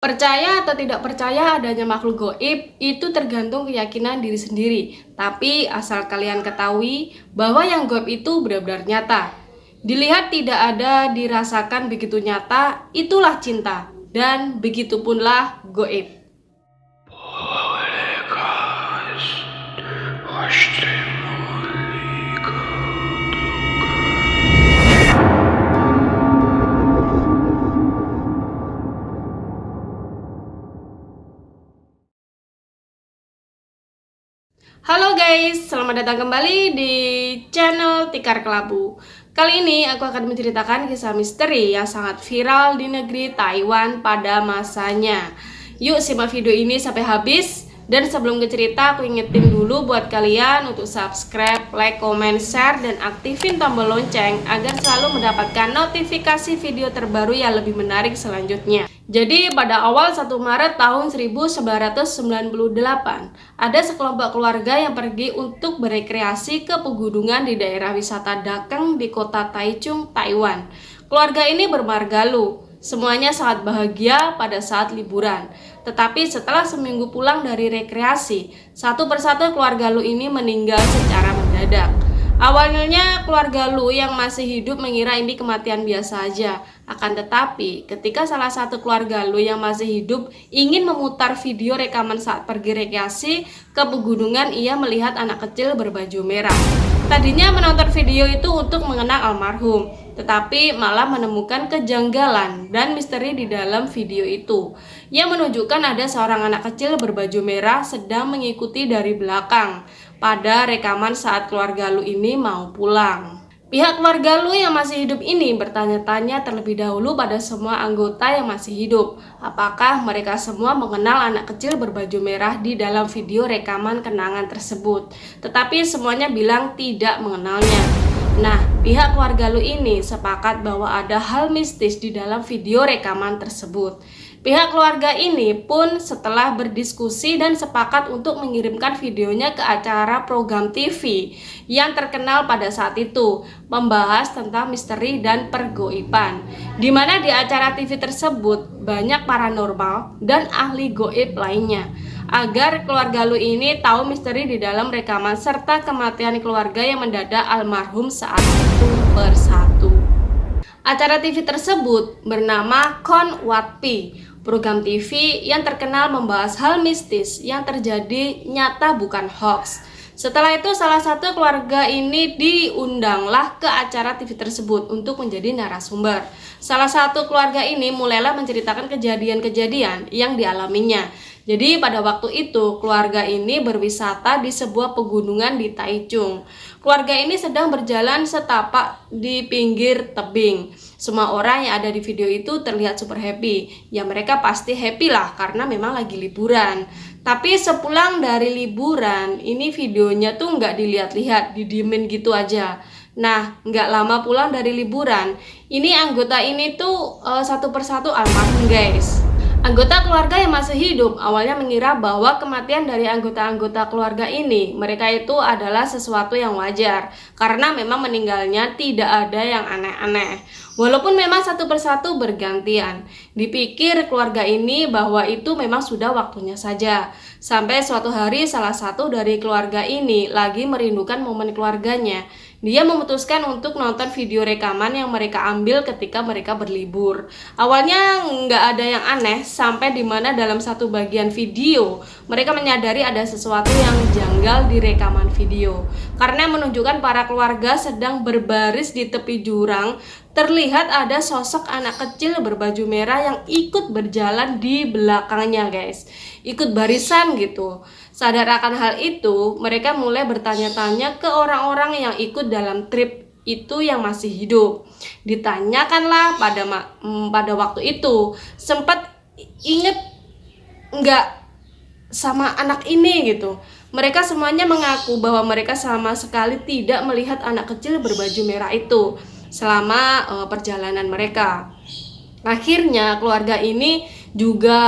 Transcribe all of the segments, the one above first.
Percaya atau tidak percaya adanya makhluk goib itu tergantung keyakinan diri sendiri. Tapi asal kalian ketahui bahwa yang goib itu benar-benar nyata. Dilihat tidak ada, dirasakan begitu nyata, itulah cinta. Dan begitu punlah goib. Halo guys, selamat datang kembali di channel Tikar Kelabu. Kali ini aku akan menceritakan kisah misteri yang sangat viral di negeri Taiwan pada masanya. Yuk simak video ini sampai habis. Dan sebelum ke cerita, aku ingetin dulu buat kalian untuk subscribe, like, comment, share, dan aktifin tombol lonceng agar selalu mendapatkan notifikasi video terbaru yang lebih menarik selanjutnya. Jadi pada awal 1 Maret tahun 1998, ada sekelompok keluarga yang pergi untuk berekreasi ke pegunungan di daerah wisata Dakeng di kota Taichung, Taiwan. Keluarga ini bermargalu. Semuanya sangat bahagia pada saat liburan. Tetapi setelah seminggu pulang dari rekreasi, satu persatu keluarga Lu ini meninggal secara mendadak. Awalnya keluarga Lu yang masih hidup mengira ini kematian biasa aja. Akan tetapi ketika salah satu keluarga Lu yang masih hidup ingin memutar video rekaman saat pergi rekreasi ke pegunungan, ia melihat anak kecil berbaju merah. Tadinya menonton video itu untuk mengenang almarhum, tetapi malah menemukan kejanggalan dan misteri di dalam video itu yang menunjukkan ada seorang anak kecil berbaju merah sedang mengikuti dari belakang pada rekaman saat keluarga Lu ini mau pulang. Pihak keluarga Lu yang masih hidup ini bertanya-tanya terlebih dahulu pada semua anggota yang masih hidup, apakah mereka semua mengenal anak kecil berbaju merah di dalam video rekaman kenangan tersebut. Tetapi semuanya bilang tidak mengenalnya. Nah, pihak keluarga Lu ini sepakat bahwa ada hal mistis di dalam video rekaman tersebut. Pihak keluarga ini pun setelah berdiskusi dan sepakat untuk mengirimkan videonya ke acara program TV yang terkenal pada saat itu, membahas tentang misteri dan pergoiban. Di mana di acara TV tersebut banyak paranormal dan ahli goib lainnya. Agar keluarga Lu ini tahu misteri di dalam rekaman serta kematian keluarga yang mendadak almarhum saat satu persatu. Acara TV tersebut bernama Kon Wat Pi, program TV yang terkenal membahas hal mistis yang terjadi nyata bukan hoax. Setelah itu salah satu keluarga ini diundanglah ke acara TV tersebut untuk menjadi narasumber. Salah satu keluarga ini mulailah menceritakan kejadian-kejadian yang dialaminya. Jadi pada waktu itu keluarga ini berwisata di sebuah pegunungan di Taichung. Keluarga ini sedang berjalan setapak di pinggir tebing. Semua orang yang ada di video itu terlihat super happy. Ya mereka pasti happy lah karena memang lagi liburan. Tapi sepulang dari liburan ini videonya tuh nggak dilihat-lihat, didiemin gitu aja. Nah, nggak lama pulang dari liburan, ini anggota ini tuh satu persatu almarhum guys. Anggota keluarga yang masih hidup awalnya mengira bahwa kematian dari anggota-anggota keluarga ini mereka itu adalah sesuatu yang wajar karena memang meninggalnya tidak ada yang aneh-aneh. Walaupun memang satu persatu bergantian, dipikir keluarga ini bahwa itu memang sudah waktunya saja. Sampai suatu hari salah satu dari keluarga ini lagi merindukan momen keluarganya. Dia memutuskan untuk nonton video rekaman yang mereka ambil ketika mereka berlibur. Awalnya nggak ada yang aneh sampai dimana dalam satu bagian video mereka menyadari ada sesuatu yang janggal di rekaman video. Karena menunjukkan para keluarga sedang berbaris di tepi jurang, terlihat ada sosok anak kecil berbaju merah yang ikut berjalan di belakangnya guys. Ikut barisan gitu. Sadar akan hal itu, mereka mulai bertanya-tanya ke orang-orang yang ikut dalam trip itu yang masih hidup. Ditanyakanlah pada waktu itu, sempat inget nggak sama anak ini gitu. Mereka semuanya mengaku bahwa mereka sama sekali tidak melihat anak kecil berbaju merah itu selama perjalanan mereka. Akhirnya keluarga ini juga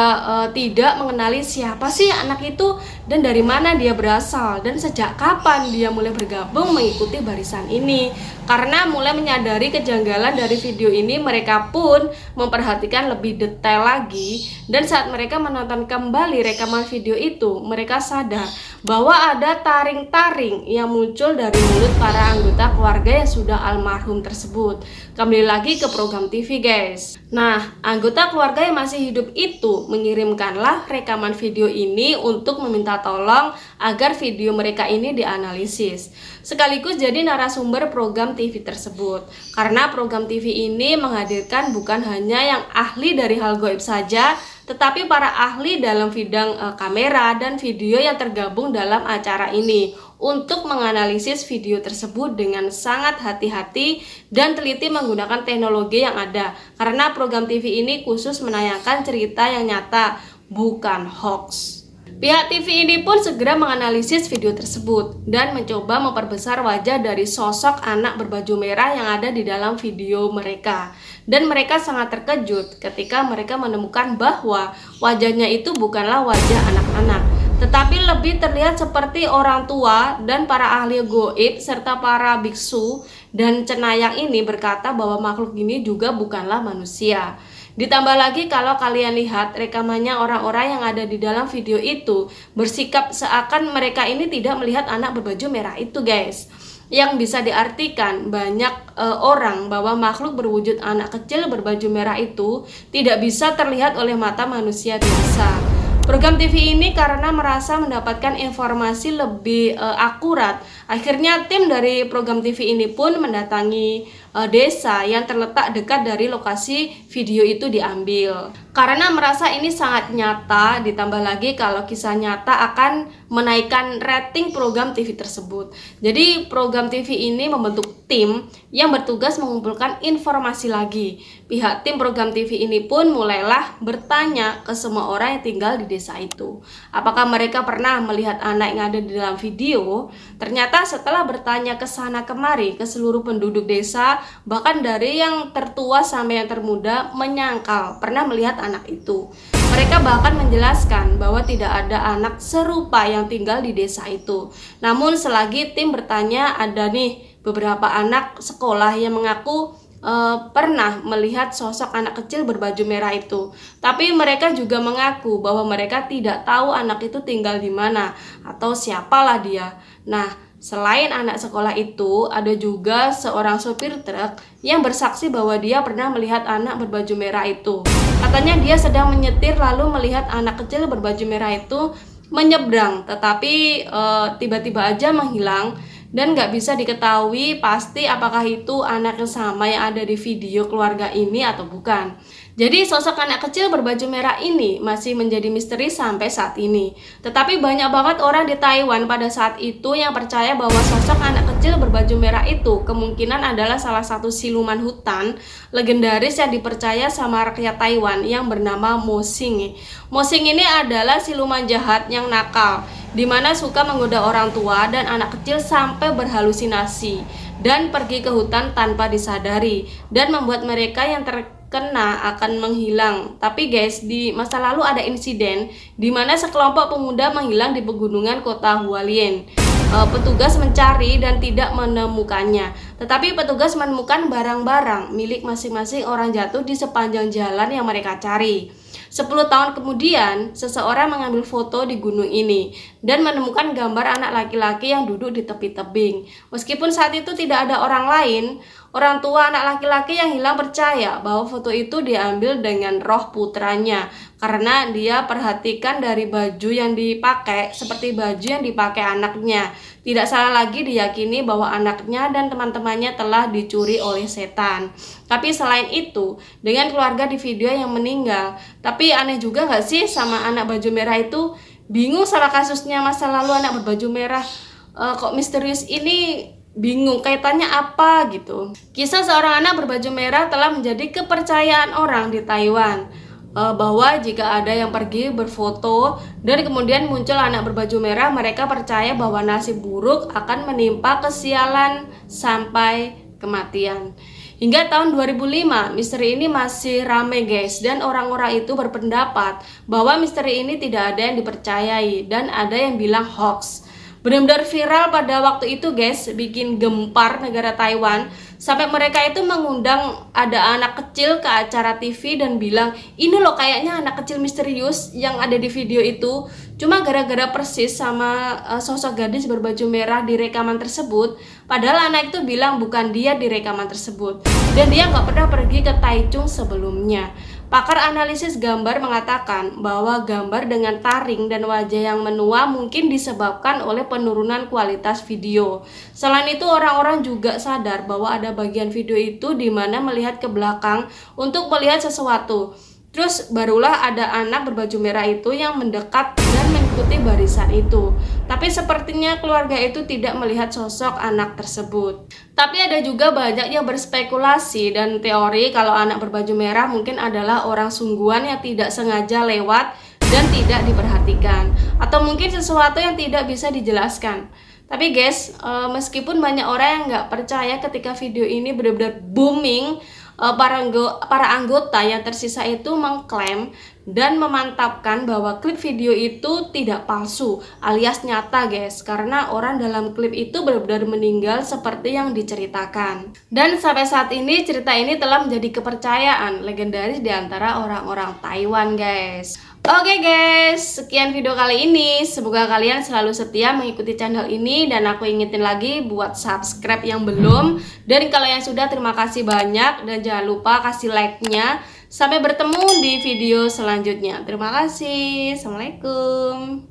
tidak mengenali siapa sih anak itu dan dari mana dia berasal dan sejak kapan dia mulai bergabung mengikuti barisan ini. Karena mulai menyadari kejanggalan dari video ini, mereka pun memperhatikan lebih detail lagi Dan saat mereka menonton kembali rekaman video itu, mereka sadar bahwa ada taring-taring yang muncul dari mulut para anggota keluarga yang sudah almarhum tersebut. Kembali lagi ke program TV guys. Nah, anggota keluarga yang masih hidup itu mengirimkanlah rekaman video ini untuk meminta tolong agar video mereka ini dianalisis, sekaligus jadi narasumber program TV tersebut. Karena program TV ini menghadirkan bukan hanya yang ahli dari hal gaib saja, tetapi para ahli dalam bidang kamera dan video yang tergabung dalam acara ini untuk menganalisis video tersebut dengan sangat hati-hati dan teliti menggunakan teknologi yang ada. Karena program TV ini khusus menayangkan cerita yang nyata, bukan hoax. Pihak TV ini pun segera menganalisis video tersebut dan mencoba memperbesar wajah dari sosok anak berbaju merah yang ada di dalam video mereka. Dan mereka sangat terkejut ketika mereka menemukan bahwa wajahnya itu bukanlah wajah anak-anak, tetapi lebih terlihat seperti orang tua. Dan para ahli gaib serta para biksu dan cenayang ini berkata bahwa makhluk ini juga bukanlah manusia. Ditambah lagi kalau kalian lihat rekamannya, orang-orang yang ada di dalam video itu bersikap seakan mereka ini tidak melihat anak berbaju merah itu guys. Yang bisa diartikan banyak orang bahwa makhluk berwujud anak kecil berbaju merah itu tidak bisa terlihat oleh mata manusia biasa. Program TV ini karena merasa mendapatkan informasi lebih akurat, akhirnya tim dari program TV ini pun mendatangi desa yang terletak dekat dari lokasi video itu diambil. Karena merasa ini sangat nyata, ditambah lagi kalau kisah nyata akan menaikkan rating program TV tersebut. Jadi program TV ini membentuk tim yang bertugas mengumpulkan informasi lagi. Pihak tim program TV ini pun mulailah bertanya ke semua orang yang tinggal di desa itu, apakah mereka pernah melihat anak yang ada di dalam video. Ternyata setelah bertanya ke sana kemari ke seluruh penduduk desa, bahkan dari yang tertua sampai yang termuda menyangkal pernah melihat anak itu. Mereka bahkan menjelaskan bahwa tidak ada anak serupa yang tinggal di desa itu. Namun selagi tim bertanya, ada nih beberapa anak sekolah yang mengaku pernah melihat sosok anak kecil berbaju merah itu. Tapi mereka juga mengaku bahwa mereka tidak tahu anak itu tinggal di mana atau siapalah dia. Nah, selain anak sekolah itu, ada juga seorang sopir truk yang bersaksi bahwa dia pernah melihat anak berbaju merah itu. Katanya dia sedang menyetir lalu melihat anak kecil berbaju merah itu menyeberang, tetapi tiba-tiba aja menghilang. Dan nggak bisa diketahui pasti apakah itu anak yang sama yang ada di video keluarga ini atau bukan. Jadi sosok anak kecil berbaju merah ini masih menjadi misteri sampai saat ini. Tetapi banyak banget orang di Taiwan pada saat itu yang percaya bahwa sosok anak kecil berbaju merah itu kemungkinan adalah salah satu siluman hutan legendaris yang dipercaya sama rakyat Taiwan yang bernama Mo Xing. Mo Xing ini adalah siluman jahat yang nakal, di mana suka menggoda orang tua dan anak kecil sampai berhalusinasi dan pergi ke hutan tanpa disadari dan membuat mereka yang terkena akan menghilang. Tapi guys, di masa lalu ada insiden di mana sekelompok pemuda menghilang di pegunungan kota Hualien. Petugas mencari dan tidak menemukannya, tetapi petugas menemukan barang-barang milik masing-masing orang jatuh di sepanjang jalan yang mereka cari. 10 tahun kemudian, seseorang mengambil foto di gunung ini dan menemukan gambar anak laki-laki yang duduk di tepi tebing. Meskipun saat itu tidak ada orang lain, orang tua anak laki-laki yang hilang percaya bahwa foto itu diambil dengan roh putranya karena dia perhatikan dari baju yang dipakai seperti baju yang dipakai anaknya. Tidak salah lagi diyakini bahwa anaknya dan teman-temannya telah dicuri oleh setan. Tapi selain itu, dengan keluarga di video yang meninggal, tapi aneh juga gak sih sama anak baju merah itu? Bingung sama kasusnya masa lalu anak berbaju merah, kok misterius ini, bingung kaitannya apa gitu. Kisah seorang anak berbaju merah telah menjadi kepercayaan orang di Taiwan, bahwa jika ada yang pergi berfoto dan kemudian muncul anak berbaju merah, mereka percaya bahwa nasib buruk akan menimpa kesialan sampai kematian. Hingga tahun 2005, misteri ini masih ramai guys, dan orang-orang itu berpendapat bahwa misteri ini tidak ada yang dipercayai dan ada yang bilang hoax. Benar-benar viral pada waktu itu guys, bikin gempar negara Taiwan Sampai mereka itu mengundang ada anak kecil ke acara TV dan bilang, ini loh kayaknya anak kecil misterius yang ada di video itu. Cuma gara-gara persis sama sosok gadis berbaju merah di rekaman tersebut. Padahal anak itu bilang bukan dia di rekaman tersebut. Dan dia nggak pernah pergi ke Taichung sebelumnya. Pakar analisis gambar mengatakan bahwa gambar dengan taring dan wajah yang menua mungkin disebabkan oleh penurunan kualitas video. Selain itu, orang-orang juga sadar bahwa ada bagian video itu di mana melihat ke belakang untuk melihat sesuatu. Terus barulah ada anak berbaju merah itu yang mendekat dan mengikuti barisan itu. Tapi sepertinya keluarga itu tidak melihat sosok anak tersebut. Tapi ada juga banyak yang berspekulasi dan teori kalau anak berbaju merah mungkin adalah orang sungguhan yang tidak sengaja lewat dan tidak diperhatikan. Atau mungkin sesuatu yang tidak bisa dijelaskan. Tapi guys, meskipun banyak orang yang nggak percaya ketika video ini benar-benar booming, para anggota yang tersisa itu mengklaim dan memantapkan bahwa klip video itu tidak palsu alias nyata guys, karena orang dalam klip itu benar-benar meninggal seperti yang diceritakan. Dan sampai saat ini cerita ini telah menjadi kepercayaan legendaris di antara orang-orang Taiwan guys. Oke guys, sekian video kali ini. Semoga kalian selalu setia mengikuti channel ini. Dan aku ingetin lagi buat subscribe yang belum. Dan kalau yang sudah, terima kasih banyak. Dan jangan lupa kasih like-nya. Sampai bertemu di video selanjutnya. Terima kasih. Assalamualaikum.